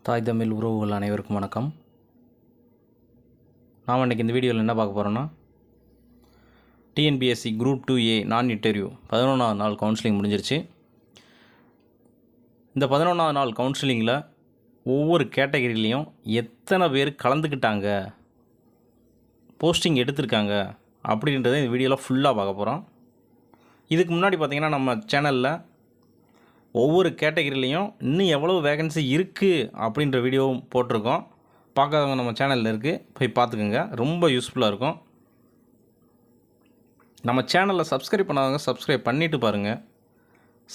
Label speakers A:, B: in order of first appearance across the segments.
A: தாய் தமிழ் உறவுகள் அனைவருக்கும் வணக்கம். நாம் இன்றைக்கி இந்த வீடியோவில் என்ன பார்க்க போகிறோன்னா, டிஎன்பிஎஸ்சி குரூப் 2A நான் இன்டர்வியூ 11வது நாள் கவுன்சிலிங் முடிஞ்சிருச்சு. இந்த 11வது நாள் கவுன்சிலிங்கில் ஒவ்வொரு கேட்டகரியிலையும் எத்தனை பேர் கலந்துக்கிட்டாங்க, போஸ்டிங் எடுத்திருக்காங்க அப்படின்றத இந்த வீடியோவில் ஃபுல்லாக பார்க்க போகிறோம். இதுக்கு முன்னாடி பார்த்திங்கன்னா நம்ம சேனலில் ஒவ்வொரு கேட்டகரியிலையும் இன்னும் எவ்வளோ வேகன்சி இருக்குது அப்படின்ற வீடியோவும் போட்டிருக்கோம். பார்க்காதவங்க நம்ம சேனலில் இருக்குது, போய் பார்த்துக்கோங்க, ரொம்ப யூஸ்ஃபுல்லாக இருக்கும். நம்ம சேனலில் சப்ஸ்கிரைப் பண்ணாதவங்க சப்ஸ்கிரைப் பண்ணிவிட்டு பாருங்கள்.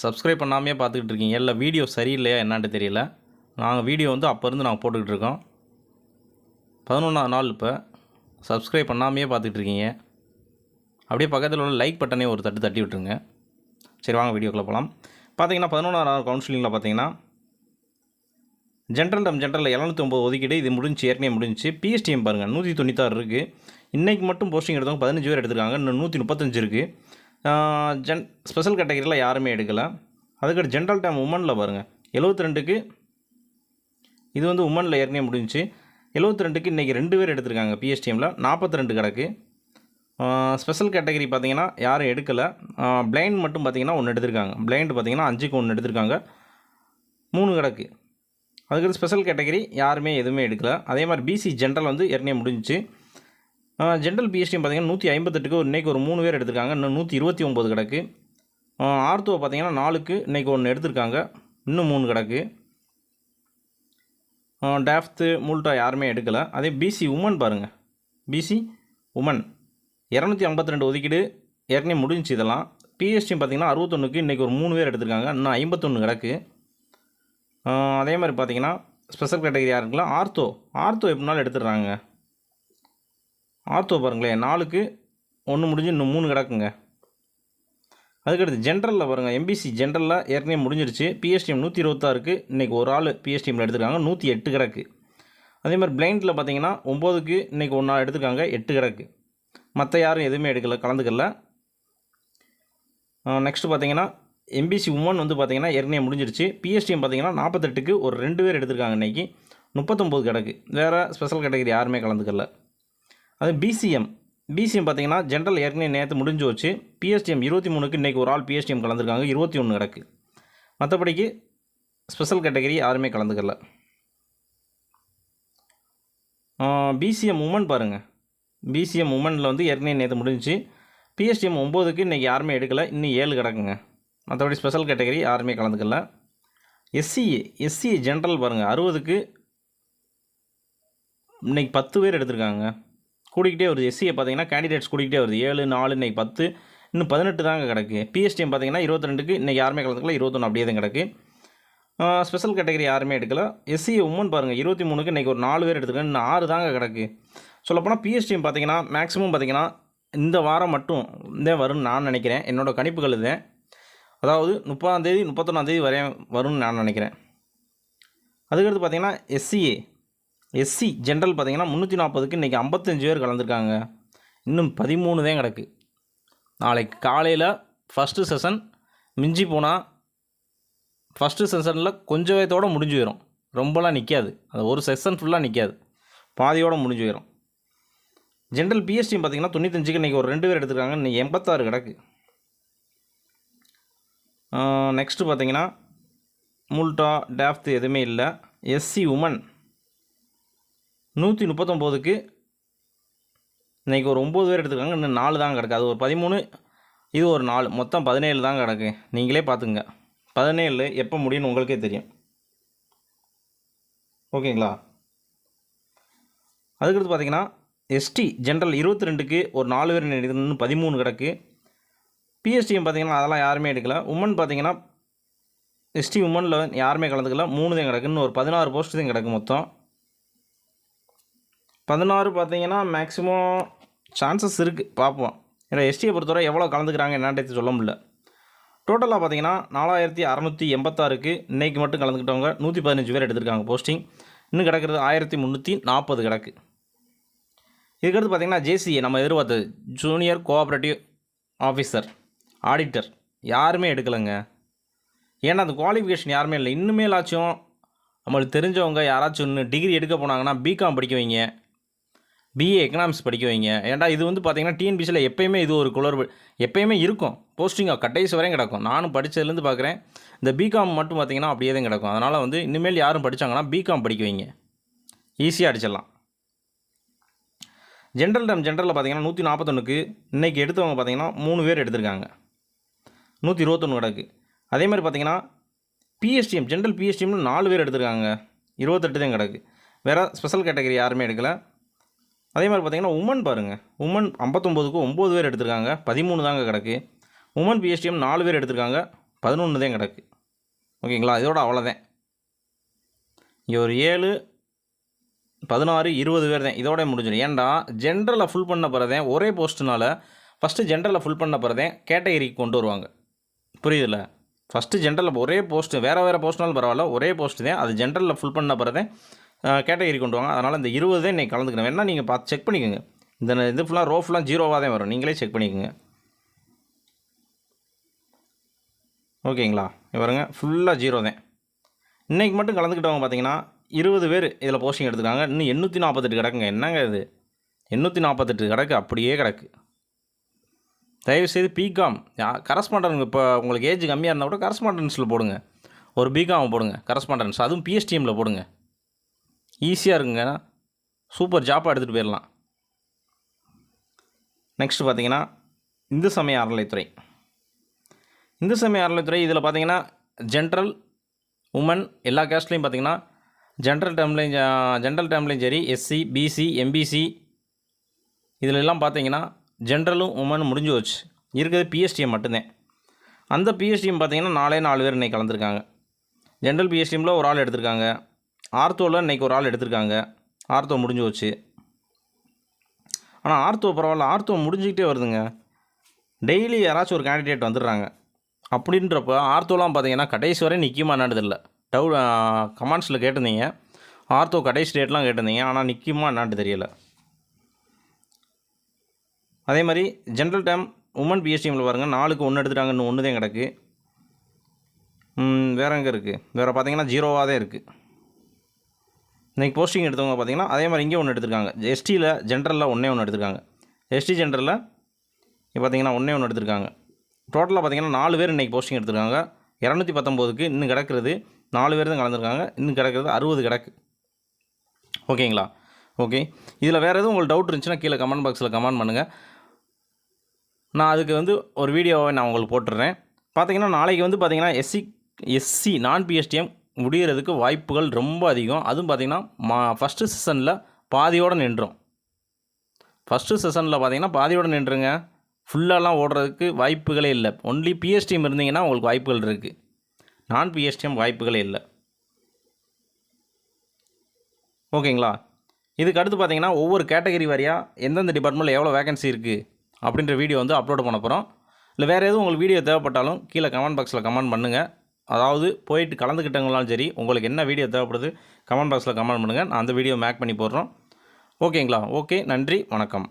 A: சப்ஸ்கிரைப் பண்ணாமையே பார்த்துக்கிட்டு இருக்கீங்க, இல்லை வீடியோ சரியில்லையா என்னான்னு தெரியல. நாங்கள் வீடியோ அப்போருந்து நாங்கள் போட்டுக்கிட்டு இருக்கோம். 11வது நாள் இப்போ சப்ஸ்கிரைப் பண்ணாமையே பார்த்துக்கிட்டு இருக்கீங்க. அப்படியே பக்கத்தில் உள்ள லைக் பட்டனே ஒரு தட்டி விட்டுருங்க. சரி, வாங்க வீடியோக்குள்ளே போகலாம். பார்த்தீங்கன்னா 11வது நாள் கவுன்சிலிங்கில் பார்த்தீங்கன்னா ஜென்ரலில் 709 ஒதுக்கீடு இது முடிஞ்சு, ஏற்கனவே முடிஞ்சு. பிஎஸ்டிஎம் பாருங்கள் 196 இருக்குது. இன்றைக்கி மட்டும் போஸ்டிங் எடுத்தவங்க 15 பேர் எடுத்துருக்காங்க, இன்னும் 135 இருக்குது. ஸ்பெஷல் கேட்டகரியில் யாருமே எடுக்கலை. அதுக்கடுத்து ஜென்ரல் டைம் உமனில் பாருங்கள் 72க்கு இது உமனில் ஏற்கனவே முடிஞ்சு. 72க்கு இன்றைக்கி 2 பேர் எடுத்திருக்காங்க. பிஎஸ்டிஎம்மில் 42 கிடக்கு. ஸ்பெஷல் கேட்டகரி பார்த்திங்கன்னா யாரும் எடுக்கலை. பிளைண்ட் மட்டும் பார்த்திங்கன்னா 1 எடுத்திருக்காங்க. பிளைண்டு பார்த்திங்கன்னா 5க்கு 1 எடுத்திருக்காங்க, 3 கிடக்கு. அதுக்கடுத்து ஸ்பெஷல் கேட்டகரி யாருமே எதுவுமே எடுக்கலை. அதே மாதிரி பிசி ஜென்ரல் ஏற்கனவே முடிஞ்சிச்சு. ஜென்ரல் பிஎஸ்டிஎம் பார்த்திங்கன்னா 158க்கு இன்றைக்கி ஒரு 3 பேர் எடுத்திருக்காங்க, இன்னும் 129 கிடக்கு. ஆர்த்தோ பார்த்திங்கன்னா 4க்கு இன்றைக்கி 1 எடுத்திருக்காங்க, இன்னும் 3 கிடக்கு. டேஃப்த்து மூல்ட்டா யாருமே எடுக்கலை. அதே பிசி உமன் பாருங்கள், பிசி உமன் 252 ஒதுக்கீடு ஏற்கனவே முடிஞ்சு. இதெல்லாம் பிஎஸ்டிஎம் பார்த்திங்கன்னா 61க்கு இன்றைக்கி ஒரு 3 பேர் எடுத்திருக்காங்க, இன்னும் 51 கிடக்கு. அதே மாதிரி பார்த்திங்கன்னா ஸ்பெஷல் கேட்டகரி யாருக்குலாம் ஆர்த்தோ எப்படினாலும் எடுத்துடுறாங்க. ஆர்த்தோ பாருங்களேன் 4க்கு 1 முடிஞ்சு, இன்னும் 3 கிடக்குங்க. அதுக்கடுத்து ஜென்ரலில் பாருங்கள், எம்பிசி ஜென்ரலில் ஏற்கனவே முடிஞ்சிருச்சு. பிஎஸ்டிஎம் 126க்கு இன்றைக்கி ஒரு ஆள் பிஎஸ்டிஎம்மில் எடுத்துருக்காங்க, 108 கிடக்கு. அதே மாதிரி பிளைண்டில் பார்த்திங்கன்னா 9க்கு இன்றைக்கி 1 நாள் எடுத்துருக்காங்க, 8 கிடக்கு. மற்ற யாரும் எதுவுமே எடுக்கலை, கலந்துக்கல. நெக்ஸ்ட்டு பார்த்திங்கன்னா எம்பிசி உமன் பார்த்திங்கன்னா ஏற்கனவே முடிஞ்சிருச்சு. பிஎஸ்டிஎம் பார்த்திங்கன்னா 48க்கு ஒரு 2 பேர் எடுத்திருக்காங்க, இன்றைக்கி 39 கிடக்கு. வேறு ஸ்பெஷல் கேட்டகரி யாருமே கலந்துக்கல. அது பிசிஎம் பார்த்திங்கன்னா ஜென்ரல் ஏற்கனவே நேற்று முடிஞ்சு வச்சு. பிஎஸ்டிஎம் 23க்கு இன்றைக்கி ஒரு ஆள் பிஎஸ்டிஎம் கலந்துருக்காங்க, 21 கிடக்கு. மற்றபடிக்கு ஸ்பெஷல் கேட்டகரி யாருமே கலந்துக்கல. பிசிஎம் உமன் பாருங்கள், பிசிஎம் உமனில் ஏற்கனவே நேற்று முடிஞ்சிச்சு. பிஎஸ்டிஎம் 9க்கு இன்றைக்கி யாருமே எடுக்கலை, இன்னும் 7 கிடக்குங்க. மற்றபடி ஸ்பெஷல் கேட்டகரி யாருமே கலந்துக்கல. எஸ்சி ஜென்ரல் பாருங்கள் 60க்கு இன்றைக்கி 10 பேர் எடுத்திருக்காங்க, கூட்டிக்கிட்டே வருது. எஸ்சியை பார்த்திங்கன்னா கேண்டிடேட்ஸ் கூட்டிகிட்டே வருது. 7, 4 இன்றைக்கி 10, இன்னும் 18 தாங்க கிடக்கு. பிஎஸ்டிஎம் பார்த்திங்கன்னா 22க்கு இன்றைக்கி யாருமே கலந்துக்கல, 21 அப்படியே தான் கிடக்கு. ஸ்பெஷல் கேட்டகரி யாருமே எடுக்கலை. எஸ்சி உமன் பாருங்கள் 23க்கு இன்றைக்கி ஒரு 4 பேர் எடுத்துருக்காங்க, இன்னும் 6 தாங்க கிடக்கு. சொல்லப்போனால் பிஎஸ்டிஎம் பார்த்திங்கன்னா மேக்ஸிமம் பார்த்திங்கன்னா இந்த வாரம் மட்டும் தான் வரும்னு நான் நினைக்கிறேன். என்னோடய கணிப்புகள் இதுதான். அதாவது 30ஆம் தேதி 31ஆம் தேதி வரைய வரும்னு நான் நினைக்கிறேன். அதுக்கடுத்து பார்த்திங்கன்னா எஸ்சி ஜென்ரல் பார்த்திங்கன்னா 340க்கு இன்றைக்கி 55 பேர் கலந்துருக்காங்க, இன்னும் 13 தான் கிடக்கு. நாளைக்கு காலையில் ஃபஸ்ட்டு செஷன் மிஞ்சி போனால் ஃபஸ்ட்டு செஷனில் கொஞ்சம் வயத்தோடு முடிஞ்சு போயிடும். ரொம்பலாம் நிற்காது, அது ஒரு செஷன் ஃபுல்லாக நிற்காது, பாதியோடு முடிஞ்சு போயிடும். ஜென்ரல் பிஎஸ்டிஎம் பார்த்திங்கன்னா 95க்கு இன்றைக்கி ஒரு 2 பேர் எடுத்துருக்காங்க, இன்றைக்கி 86 கிடக்கு. நெக்ஸ்ட்டு பார்த்திங்கன்னா மூல்ட்டா டேஃப்த்து எதுவுமே இல்லை. எஸ்சி உமன் 139க்கு இன்றைக்கி ஒரு 9 பேர் எடுத்துருக்காங்க, இன்னும் 4 தான் கிடக்கு. அது ஒரு 13, இது ஒரு 4, மொத்தம் 17 தான் கிடக்கு. நீங்களே பார்த்துங்க, 17 எப்போ முடியும்னு உங்களுக்கே தெரியும். ஓகேங்களா? அதுக்கடுத்து பார்த்திங்கன்னா எஸ்டி ஜென்ரல் 22க்கு ஒரு 4 பேர் இன்னும் 13 கிடக்கு. பிஎஸ்டிஎம் பார்த்திங்கன்னா அதெல்லாம் யாருமே எடுக்கலை. உமன் பார்த்திங்கன்னா எஸ்டி உமனில் யாருமே கலந்துக்கல, 3 தான் கிடக்கு. இன்னும் ஒரு 16 போஸ்ட் தான் கிடக்கு. மொத்தம் 16 பார்த்திங்கன்னா மேக்ஸிமம் சான்சஸ் இருக்குது, பார்ப்போம். ஏன்னா எஸ்டியை பொறுத்தவரை எவ்வளோ கலந்துக்கிறாங்க என்னன்றது சொல்ல முடியல. டோட்டலாக பார்த்திங்கன்னா 4686க்கு இன்றைக்கி மட்டும் கலந்துக்கிட்டவங்க 115 பேர் எடுத்திருக்காங்க போஸ்டிங். இன்னும் கிடக்கிறது 1340 கிடக்கு. இதுக்கடுத்து பார்த்திங்கன்னா ஜேசிஏ நம்ம எதிர்பார்த்தது ஜூனியர் கோஆப்ரேட்டிவ் ஆஃபீஸர் ஆடிட்டர் யாருமே எடுக்கலைங்க. ஏன்னா அந்த குவாலிஃபிகேஷன் யாருமே இல்லை. இன்னுமேலாச்சும் நம்மளுக்கு தெரிஞ்சவங்க யாராச்சும் ஒன்று டிகிரி எடுக்க போனாங்கன்னா பிகாம் படிக்க வைங்க, பிஏ எக்கனாமிக்ஸ் படிக்க வைங்க. ஏன்டா இது வந்து பார்த்தீங்கன்னா டிஎன்பிசியில் எப்பயுமே இது ஒரு எப்பயுமே இருக்கும். போஸ்டிங்காக கடைசி வரையும் கிடக்கும். நானும் படித்ததுலேருந்து பார்க்குறேன். இந்த பிகாம் மட்டும் பார்த்தீங்கன்னா அப்படியே தான் கிடக்கும். அதனால் வந்து இனிமேல் யாரும் படித்தாங்கன்னா பிகாம் படிக்க வைங்க, ஈஸியாக அடிச்சிடலாம். ஜென்ரலில் பார்த்தீங்கன்னா 141க்கு இன்றைக்கி எடுத்தவங்க பார்த்தீங்கன்னா 3 பேர் எடுத்திருக்காங்க, 121 கிடக்கு. அதே மாதிரி பார்த்தீங்கன்னா பிஎஸ்டிஎம் ஜென்ரல் பிஎஸ்டிஎம்னு 4 பேர் எடுத்திருக்காங்க, 28 தான் கிடக்கு. வேறு ஸ்பெஷல் கேட்டகரி யாருமே எடுக்கலை. அதே மாதிரி பார்த்தீங்கன்னா உமன் பாருங்கள், உமன் 59க்கு 9 பேர் எடுத்திருக்காங்க, 13 தாங்க கிடக்கு. உமன் பிஎஸ்டிஎம் 4 பேர் எடுத்திருக்காங்க, 11 தான் கிடக்கு. ஓகேங்களா, இதோட அவ்வளோதான். இங்கே ஒரு 7, 16, 20 பேர் தான், இதோட முடிஞ்சிடும். ஏன்டா ஜென்ரலை ஃபுல் பண்ண பிறதேன் ஒரே போஸ்ட்டுனால ஃபஸ்ட்டு ஜென்ரலை ஃபுல் பண்ண பிறதேன் கேட்டகரிக்கு கொண்டு வருவாங்க. புரியுதுல்ல? ஃபஸ்ட்டு ஜென்ரலில் ஒரே போஸ்ட்டு, வேறு போஸ்ட்னாலும் பரவாயில்ல, ஒரே போஸ்ட்டு தான். அது ஜென்ரலில் ஃபுல் பண்ண பிறதேன் கேட்டகரி கொண்டு வாங்க. அதனால் இந்த 20 தான் இன்றைக்கி கலந்துக்கணும். வேணால் நீங்கள் பார்த்து செக் பண்ணிக்கோங்க. இந்த இது ஃபுல்லாக ரோ ஃபுல்லாக 0வாக தான் வரும், நீங்களே செக் பண்ணிக்கோங்க. ஓகேங்களா, பாருங்க ஃபுல்லாக 0 தான். இன்றைக்கி மட்டும் கலந்துக்கிட்டவங்க பார்த்தீங்கன்னா 20 பேர் இதில் போஸ்டிங் எடுத்துக்காங்க. இன்னும் 848 கிடக்குங்க. என்னங்க இது, 848 கிடக்கு, அப்படியே கிடக்கு. தயவுசெய்து பிகாம் கரஸ்பாண்டன்ட், இப்போ உங்களுக்கு ஏஜ் கம்மியாக இருந்தால் கூட கரஸ்பாண்டன்ஸில் போடுங்க, ஒரு பிகாம் போடுங்க கரஸ்பாண்டன்ஸ், அதுவும் பிஎஸ்டிஎம்மில் போடுங்க. ஈஸியாக இருக்குங்க, சூப்பர் ஜாப்பாக எடுத்துகிட்டு போயிடலாம். நெக்ஸ்ட்டு பார்த்தீங்கன்னா இந்து சமய அறநிலைத்துறை. இந்து சமய அறநிலைத்துறை இதில் பார்த்தீங்கன்னா ஜென்ரல், உமன் எல்லா கேஸ்ட்லேயும் பார்த்தீங்கன்னா ஜென்ரல் டேர்ம்லேயும் சரி, எஸ்சி, பிசி, எம்பிசி இதில் எல்லாம் பார்த்தீங்கன்னா ஜென்ரலும் உமனும் முடிஞ்சு வச்சு இருக்கிறது பிஎஸ்டிஎம் மட்டும்தான். அந்த பிஎஸ்டிஎம் பார்த்தீங்கன்னா 4 பேர் இன்றைக்கி கலந்துருக்காங்க. ஜென்ரல் பிஎஸ்டிஎம்மில் ஒரு ஆள் எடுத்திருக்காங்க, ஆர்த்தோவில் இன்றைக்கி ஒரு ஆள் எடுத்திருக்காங்க. ஆர்த்தோ முடிஞ்சு வச்சு. ஆனால் ஆர்த்தோ பரவாயில்ல, ஆர்த்தோ முடிஞ்சிக்கிட்டே வருதுங்க. டெய்லி யாராச்சும் ஒரு கேண்டிடேட் வந்துடுறாங்க. அப்படின்றப்ப ஆர்த்தோலாம் பார்த்தீங்கன்னா கடைசி வரை நிற்குமா என்னன்னு தெரியல. கமெண்ட்ஸில் கேட்டிருந்தீங்க, ஆர்த்தோ கடைசி டேட்லாம் கேட்டிருந்தீங்க, ஆனால் நிற்குமா என்னான்னு தெரியலை. அதே மாதிரி ஜென்ரல் டேம் உமன் பிஎஸ்டிஎம்மில் பாருங்கள் 4க்கு 1 எடுத்துட்டாங்க, இன்னும் 1 தான் கிடக்கு. வேறு எங்கே இருக்குது, வேறு பார்த்தீங்கன்னா 0வாக தான் இருக்குது. இன்றைக்கி போஸ்டிங் எடுத்தவங்க பார்த்தீங்கன்னா அதே மாதிரி இங்கே 1 எடுத்திருக்காங்க. எஸ்டியில் ஜென்ரலில் 1 எடுத்திருக்காங்க. எஸ்டி ஜென்ரலில் பார்த்தீங்கன்னா 1 எடுத்திருக்காங்க. டோட்டலாக பார்த்தீங்கன்னா 4 பேர் இன்றைக்கி போஸ்டிங் எடுத்திருக்காங்க. 219க்கு இன்னும் கிடக்கிறது 4 பேர் தான் கலந்துருக்காங்க, இன்னும் கிடக்கிறது 60 கிடக்கு. ஓகேங்களா, ஓகே. இதில் வேறு எதுவும் உங்களுக்கு டவுட் இருந்துச்சுன்னா கீழே கமெண்ட் பாக்ஸில் கமெண்ட் பண்ணுங்கள். நான் அதுக்கு வந்து ஒரு வீடியோவை நான் உங்களுக்கு போட்டுடுறேன். பார்த்தீங்கன்னா நாளைக்கு வந்து பார்த்தீங்கன்னா எஸ்சி நான் பிஎஸ்டிஎம் முடிகிறதுக்கு வாய்ப்புகள் ரொம்ப அதிகம். அதுவும் பார்த்திங்கன்னா ஃபஸ்ட்டு செஷனில் பாதியோடு நின்றோம். ஃபஸ்ட்டு செஷனில் பார்த்திங்கன்னா பாதியோடு நின்றுங்க. ஃபுல்லாலாம் ஓடுறதுக்கு வாய்ப்புகளே இல்லை. ஒன்லி பிஎஸ்டிஎம் இருந்தீங்கன்னா உங்களுக்கு வாய்ப்புகள் இருக்குது, நான் பிஎஸ்டிஎம் வாய்ப்புகளே இல்லை. ஓகேங்களா, இதுக்கு அடுத்து பார்த்திங்கன்னா ஒவ்வொரு கேட்டகரி வாரியாக எந்தெந்த டிபார்ட்மெண்ட்டில் எவ்வளோ வேகன்சி இருக்குது அப்படின்ற வீடியோ வந்து அப்லோட் பண்ண போகிறோம். இல்லை வேறு எதுவும் உங்களுக்கு வீடியோ தேவைப்பட்டாலும் கீழே கமெண்ட் பாக்ஸில் கமெண்ட் பண்ணுங்கள். அதாவது போயிட்டு கலந்துக்கிட்டவங்களாலும் சரி, உங்களுக்கு என்ன வீடியோ தேவைப்படுது கமெண்ட் பாக்ஸில் கமெண்ட் பண்ணுங்கள், நான் அந்த வீடியோ மேக் பண்ணி போடுறோம். ஓகேங்களா, ஓகே, நன்றி, வணக்கம்.